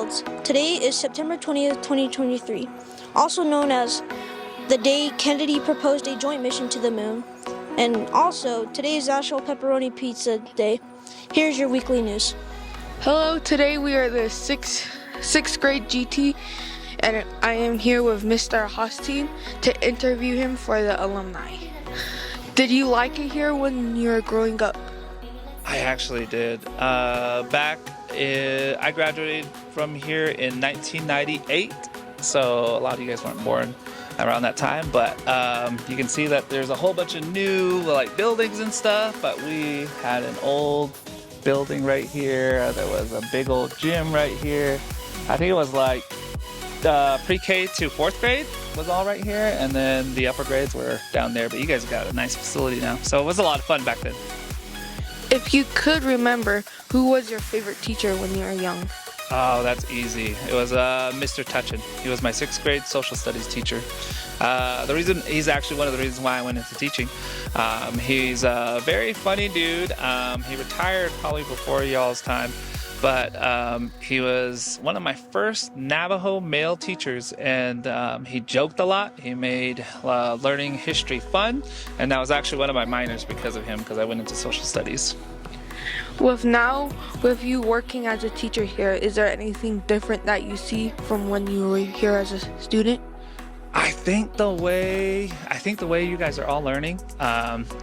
Fields. Today is September 20th, 2023, also known as the day Kennedy proposed a joint mission to the moon. And also, today is National Pepperoni Pizza Day. Here's your weekly news. Hello, today we are the sixth grade GT, and I am here with Mr. Hosteen to interview him for the alumni. Did you like it here when you were growing up? I actually did. I graduated from here in 1998, so a lot of you guys weren't born around that time, but you can see that there's a whole bunch of new buildings and stuff, but we had an old building right here. There was a big old gym right here. I think it was pre-K to 4th grade was all right here, and then the upper grades were down there, but you guys got a nice facility now, so it was a lot of fun back then. If you could remember, who was your favorite teacher when you were young? Oh, that's easy. It was Mr. Tutchin. He was my 6th grade social studies teacher. He's actually one of the reasons why I went into teaching. He's a very funny dude. He retired probably before y'all's time, but he was one of my first Navajo male teachers, and he joked a lot. He made learning history fun, and that was actually one of my minors because of him, because I went into social studies. With you working as a teacher here, is there anything different that you see from when you were here as a student? I think the way you guys are all learning,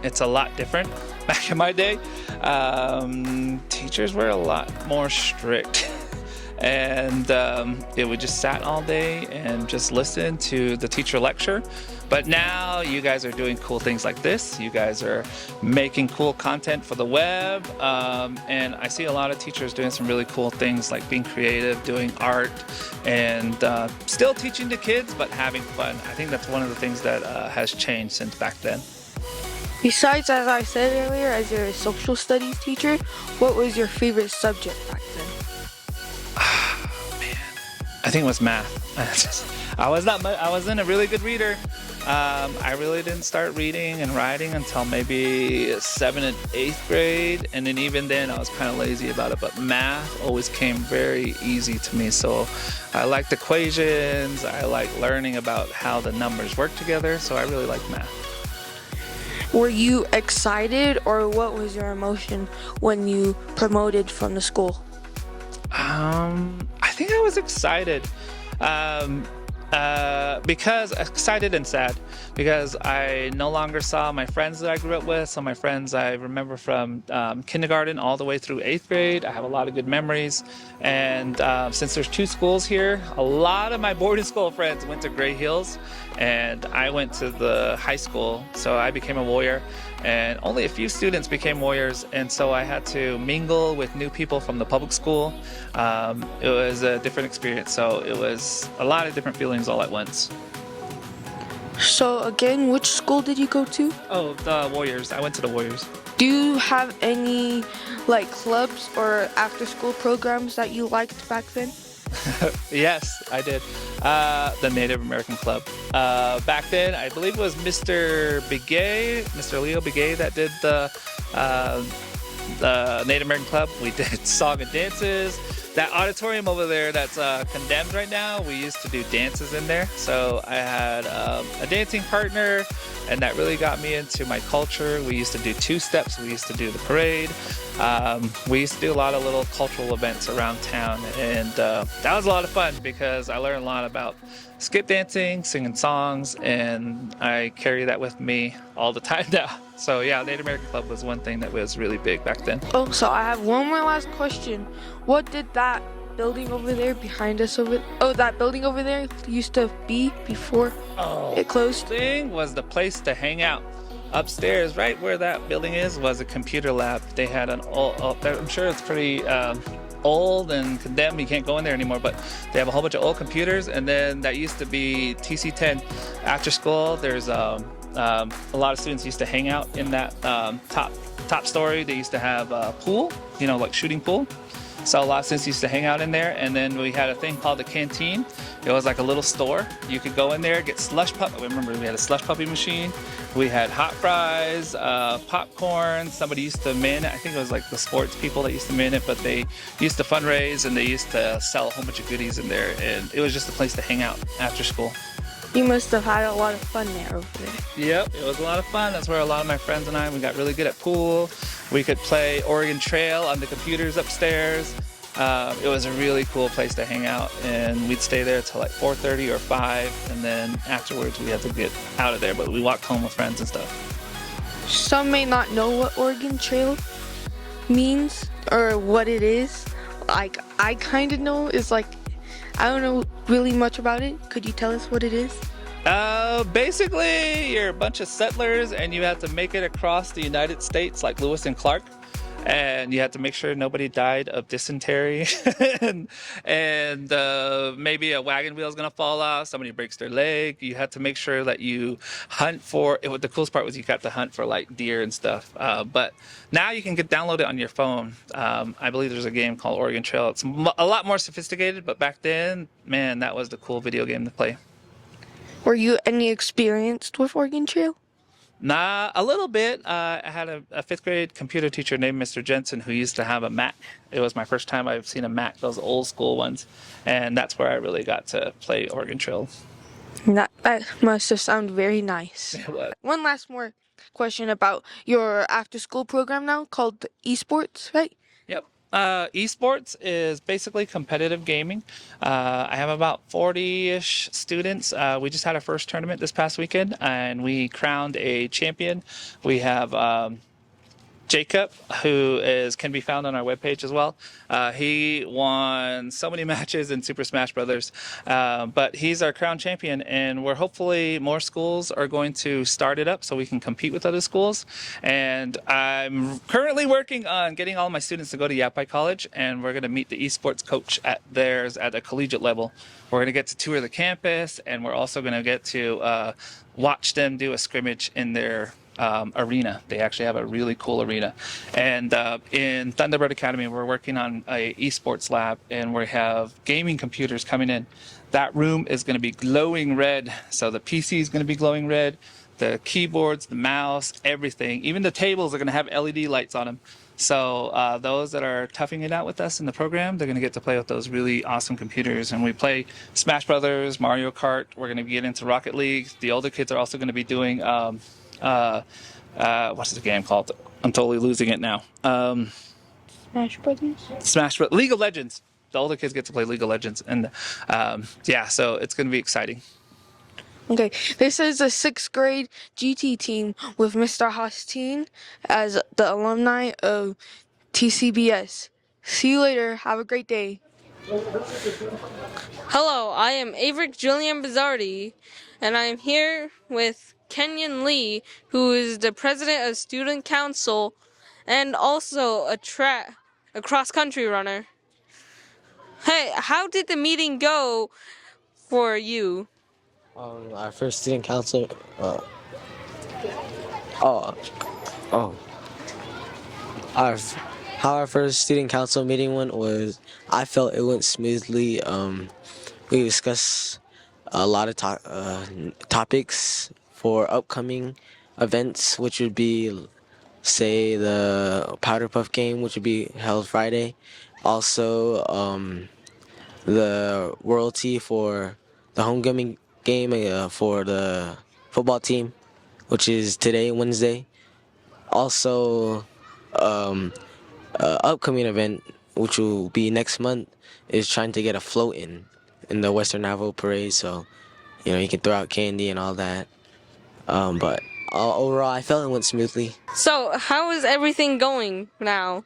it's a lot different. Back in my day, teachers were a lot more strict. And we just sat all day and just listened to the teacher lecture. But now you guys are doing cool things like this. You guys are making cool content for the web. And I see a lot of teachers doing some really cool things, like being creative, doing art, and still teaching the kids, but having fun. I think that's one of the things that has changed since back then. Besides, as I said earlier, as your social studies teacher, what was your favorite subject back then? I think it was math. I wasn't a really good reader. I really didn't start reading and writing until maybe 7th and 8th grade, and then even then I was kind of lazy about it, but math always came very easy to me. So I liked equations, I like learning about how the numbers work together, so I really like math. Were you excited, or what was your emotion when you promoted from the school? I think I was excited, because excited and sad, because I no longer saw my friends that I grew up with. So my friends I remember from kindergarten all the way through 8th grade. I have a lot of good memories, and since there's 2 schools here, a lot of my boarding school friends went to Gray Hills, and I went to the high school, so I became a warrior, and only a few students became warriors, and so I had to mingle with new people from the public school. It was a different experience, so it was a lot of different feelings all at once. So again, which school did you go to? Oh, the Warriors. I went to the Warriors. Do you have any clubs or after-school programs that you liked back then? Yes, I did. The Native American Club. Back then, I believe it was Mr. Leo Begay that did the Native American Club. We did song and dances. That auditorium over there that's condemned right now, we used to do dances in there. So I had a dancing partner, and that really got me into my culture. We used to do 2-steps. We used to do the parade. We used to do a lot of little cultural events around town, and that was a lot of fun because I learned a lot about skip dancing, singing songs, and I carry that with me all the time now. So yeah, Native American Club was one thing that was really big back then. Oh, so I have one more last question. What did that building over there behind us that building over there used to be before it closed? The thing was the place to hang out. Upstairs, right where that building is, was a computer lab. They had an I'm sure it's pretty old and condemned. You can't go in there anymore, but they have a whole bunch of old computers, and then that used to be TC10. After school, there's a lot of students used to hang out in that top story. They used to have a pool, like shooting pool. So a lot of students used to hang out in there. And then we had a thing called the canteen. It was like a little store. You could go in there, get slush pup. Remember, we had a slush puppy machine. We had hot fries, popcorn. Somebody used to man it. I think it was like the sports people that used to man it, but they used to fundraise and they used to sell a whole bunch of goodies in there. And it was just a place to hang out after school. You must have had a lot of fun there over there. Yep, it was a lot of fun. That's where a lot of my friends and I, we got really good at pool. We could play Oregon Trail on the computers upstairs. It was a really cool place to hang out, and we'd stay there till like 4:30 or 5, and then afterwards we had to get out of there, but we walked home with friends and stuff. Some may not know what Oregon Trail means or what it is. Like, I kind of know. It's like, I don't know really much about it. Could you tell us what it is? Basically, you're a bunch of settlers and you have to make it across the United States like Lewis and Clark. And you have to make sure nobody died of dysentery and maybe a wagon wheel is going to fall off, somebody breaks their leg. You have to make sure that you hunt for it. The coolest part was you got to hunt for like deer and stuff. But now you can download it on your phone. I believe there's a game called Oregon Trail. It's a lot more sophisticated, but back then, man, that was the cool video game to play. Were you any experienced with Oregon Trail? Nah, a little bit. I had a 5th grade computer teacher named Mr. Jensen who used to have a Mac. It was my first time I've seen a Mac, those old school ones. And that's where I really got to play Oregon Trail. That must have sounded very nice. One last more question about your after school program now called esports, right? Yep. Esports is basically competitive gaming. I have about 40-ish students. We just had our first tournament this past weekend, and we crowned a champion. We have Jacob, who can be found on our webpage as well. He won so many matches in Super Smash Brothers, but he's our crown champion, and we're hopefully more schools are going to start it up so we can compete with other schools. And I'm currently working on getting all my students to go to Yapai College, and we're going to meet the esports coach at theirs at a collegiate level. We're going to get to tour the campus, and we're also going to get to watch them do a scrimmage in their arena. They actually have a really cool arena. And in Thunderbird Academy, we're working on a esports lab, and we have gaming computers coming in. That room is going to be glowing red. So the PC is going to be glowing red. The keyboards, the mouse, everything. Even the tables are going to have LED lights on them. So those that are toughing it out with us in the program, they're going to get to play with those really awesome computers. And we play Smash Brothers, Mario Kart. We're going to get into Rocket League. The older kids are also going to be doing what's the game called? I'm totally losing it now. Smash Brothers? League of Legends. The older kids get to play League of Legends. And yeah, so it's going to be exciting. Okay, this is a 6th grade GT team with Mr. Hosteen as the alumni of Tcbs. See you later. Have a great day. Hello, I am Averick Julian Bizzardi, and I am here with Kenyon Lee, who is the president of Student Council and also a cross-country runner. Hey, how did the meeting go for you? Our first student council. How our first student council meeting went was, I felt it went smoothly. We discussed a lot of topics for upcoming events, which would be, say, the Powder Puff game, which would be held Friday. Also, the royalty for the homecoming game for the football team, which is today, Wednesday. Also, upcoming event, which will be next month, is trying to get a float in the Western Navajo Parade, so you can throw out candy and all that. But overall, I felt it went smoothly. So, how is everything going now?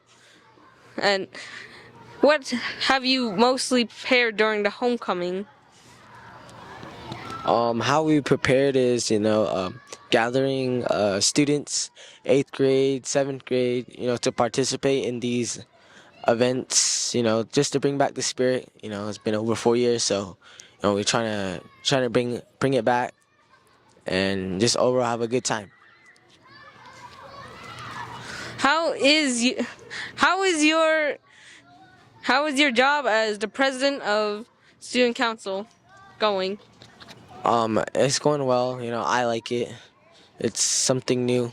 And what have you mostly prepared during the homecoming? How we prepared is, gathering students, 8th grade, 7th grade, to participate in these events, just to bring back the spirit. It's been over 4 years, so we're trying to bring it back and just overall have a good time. How is your job as the president of student council going? It's going well. You know, I like it. It's something new.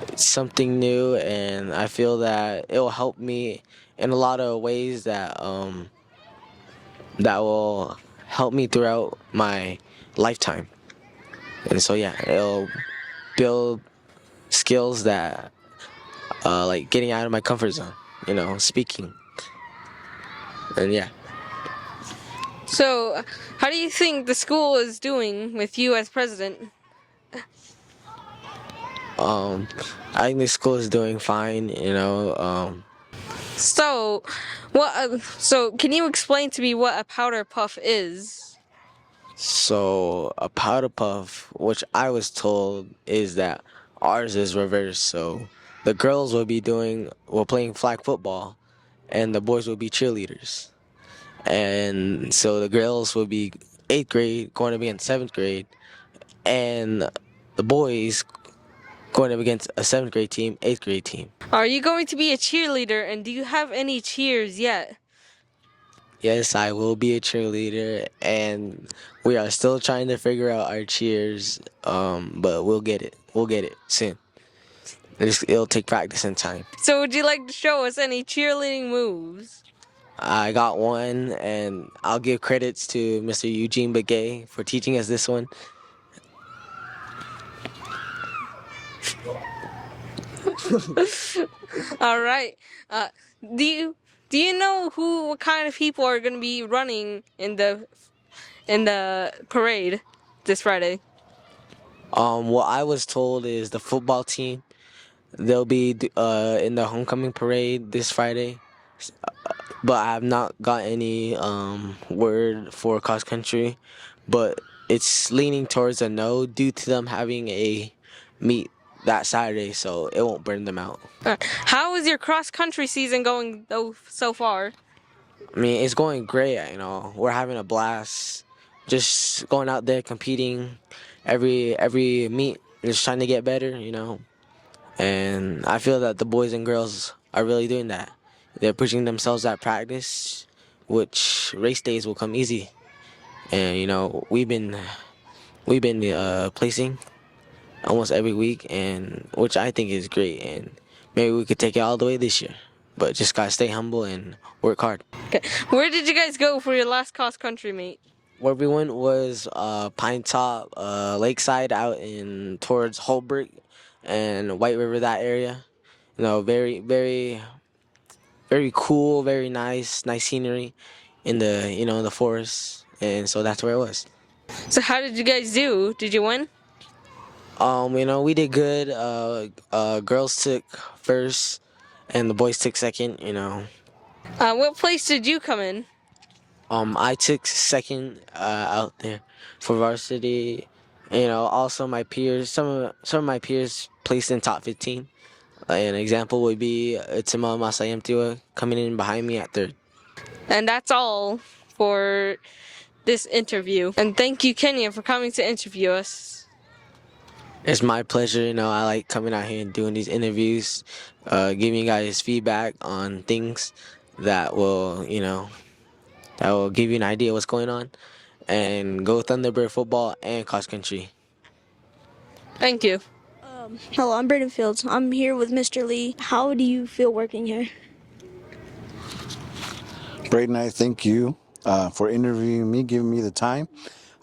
It's something new, and I feel that it will help me in a lot of ways that will help me throughout my lifetime. And so yeah, it'll build skills that like getting out of my comfort zone, you know, speaking. And yeah. So, how do you think the school is doing with you as president? I think the school is doing fine, you know. So, so can you explain to me what a powder puff is? So a powder puff, which I was told is that ours is reversed. So the girls will playing flag football, and the boys will be cheerleaders. And so the girls will be 8th grade going up against 7th grade, and the boys going up against a 7th grade team, 8th grade team. Are you going to be a cheerleader, and do you have any cheers yet? Yes, I will be a cheerleader, and we are still trying to figure out our cheers. But we'll get it. We'll get it soon. It'll take practice and time. So, would you like to show us any cheerleading moves? I got one, and I'll give credits to Mr. Eugene Begay for teaching us this one. All right. Do you know what kind of people are going to be running in the parade this Friday? What I was told is the football team. They'll be in the homecoming parade this Friday, but I have not got any word for cross country. But it's leaning towards a no due to them having a meet that Saturday, so it won't burn them out. How is your cross country season going so far? I mean, it's going great. You know, we're having a blast. Just going out there competing every meet, just trying to get better. You know, and I feel that the boys and girls are really doing that. They're pushing themselves at practice, which race days will come easy. And you know, we've been placing almost every week, and which I think is great. And maybe we could take it all the way this year. But just gotta stay humble and work hard. Okay. Where did you guys go for your last cross country meet? Where we went was Pine Top, Lakeside, out in towards Holbrook and White River, that area. You know, very, very, very cool, very nice scenery in the forest, and so that's where it was. So how did you guys do? Did you win? You know, we did good. Girls took first, and the boys took second. You know. What place did you come in? I took second out there for varsity. You know, also my peers, some of my peers placed in top 15. An example would be Tuba coming in behind me at 3rd. And that's all for this interview. And thank you, Kenya, for coming to interview us. It's my pleasure. You know, I like coming out here and doing these interviews, giving you guys feedback on things that will, that will give you an idea what's going on. And go Thunderbird football and cross country. Thank you. Hello, I'm Braden Fields. I'm here with Mr. Lee. How do you feel working here? Braden, I thank you for interviewing me, giving me the time.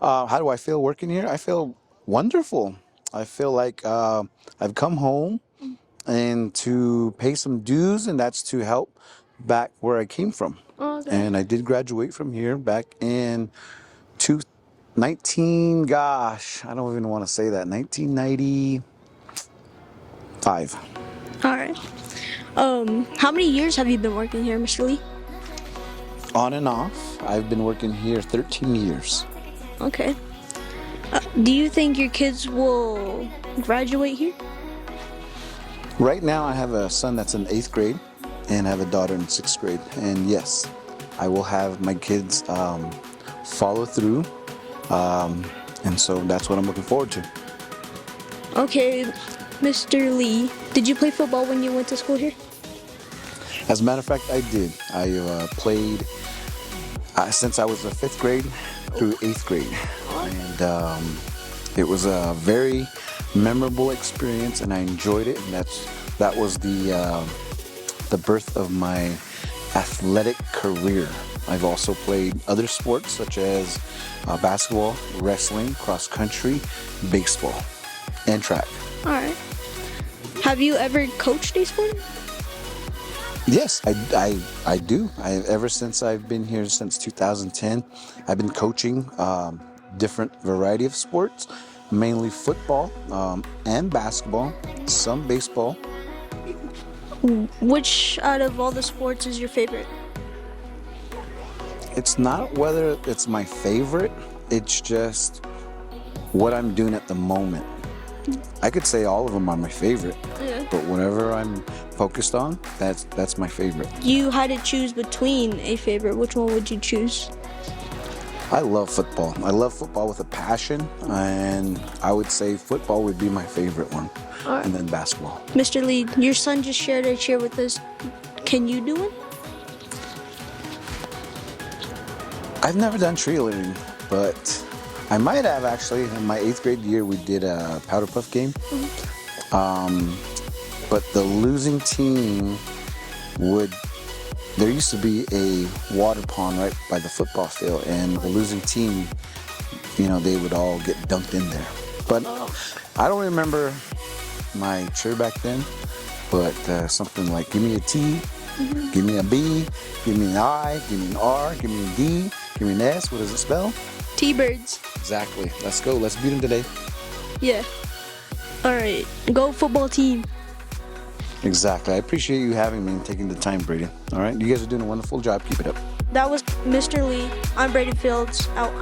How do I feel working here? I feel wonderful. I feel like I've come home and to pay some dues, and that's to help back where I came from. Okay. And I did graduate from here back in I don't even want to say that, 1995. All right. How many years have you been working here, Mr. Lee? On and off, I've been working here 13 years. Okay. Do you think your kids will graduate here? Right now, I have a son that's in 8th grade and I have a daughter in 6th grade. And yes, I will have my kids follow through. And so that's what I'm looking forward to. Okay, Mr. Lee, did you play football when you went to school here? As a matter of fact, I did. I played since I was the 5th grade through 8th grade, and it was a very memorable experience, and I enjoyed it. And that was the birth of my athletic career. I've also played other sports such as basketball, wrestling, cross country, baseball, and track. All right. Have you ever coached a sport? Yes, I do. Ever since I've been here since 2010, I've been coaching different variety of sports, mainly football and basketball, some baseball. Which out of all the sports is your favorite? It's not whether it's my favorite, it's just what I'm doing at the moment. I could say all of them are my favorite, but whatever I'm focused on, that's my favorite. You had to choose between a favorite. Which one would you choose? I love football. I love football with a passion, and I would say football would be my favorite one, and then basketball. Mr. Lee, your son just shared a chair with us. Can you do it? I've never done cheerleading, but I might have actually. In my 8th grade year, we did a powder puff game. But the losing team there used to be a water pond right by the football field, and the losing team, they would all get dunked in there. But I don't remember my cheer back then, but something like give me a T, give me a B, give me an I, give me an R, give me a D, give me an S. What does it spell? T-Birds. Exactly. Let's go. Let's beat them today. Yeah. All right. Go football team. Exactly. I appreciate you having me and taking the time, Brady. All right. You guys are doing a wonderful job. Keep it up. That was Mr. Lee. I'm Brady Fields. Out.